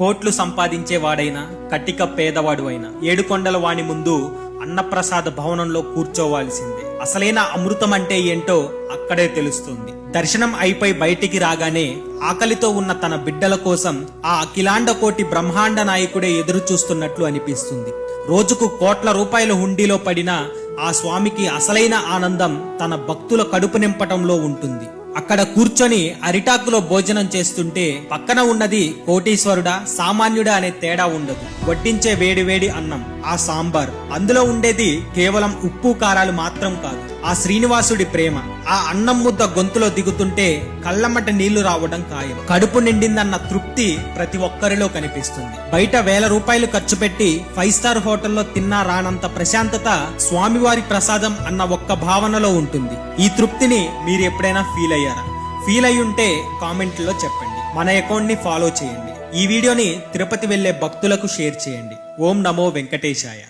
కోట్లు సంపాదించేవాడైనా కటిక పేదవాడు అయినా ఏడుకొండల వాణి ముందు అన్నప్రసాద భవనంలో కూర్చోవాల్సిందే. అసలైన అమృతం అంటే ఏంటో అక్కడే తెలుస్తుంది. దర్శనం అయిపోయి బయటికి రాగానే ఆకలితో ఉన్న తన బిడ్డల కోసం ఆ అఖిలాండ కోటి బ్రహ్మాండ నాయకుడే ఎదురు చూస్తున్నట్లు అనిపిస్తుంది. రోజుకు కోట్ల రూపాయల హుండీలో పడిన ఆ స్వామికి అసలైన ఆనందం తన భక్తుల కడుపు నింపటంలో ఉంటుంది. అక్కడ కూర్చొని అరిటాకులో భోజనం చేస్తుంటే పక్కన ఉన్నది కోటీశ్వరుడా సామాన్యుడా అనే తేడా ఉండదు. వడ్డించే వేడి వేడి అన్నం, ఆ సాంబార్, అందులో ఉండేది కేవలం ఉప్పు కారాలు మాత్రం కాదు, ఆ శ్రీనివాసుడి ప్రేమ. ఆ అన్నం ముద్ద గొంతులో దిగుతుంటే కళ్ళమ్మట నీళ్లు రావడం ఖాయం. కడుపు నిండిందన్న తృప్తి ప్రతి ఒక్కరిలో కనిపిస్తుంది. బయట వేల రూపాయలు ఖర్చు పెట్టి 5 స్టార్ హోటల్లో తిన్నా రానంత ప్రశాంతత స్వామివారి ప్రసాదం అన్న ఒక్క భావనలో ఉంటుంది. ఈ తృప్తిని మీరు ఎప్పుడైనా ఫీల్ అయ్యారా? ఫీల్ అయ్యుంటే కామెంట్లో చెప్పండి. మన అకౌంట్ ని ఫాలో చేయండి. ఈ వీడియోని తిరుపతి వెళ్లే భక్తులకు షేర్ చేయండి. ఓం నమో వెంకటేశాయ.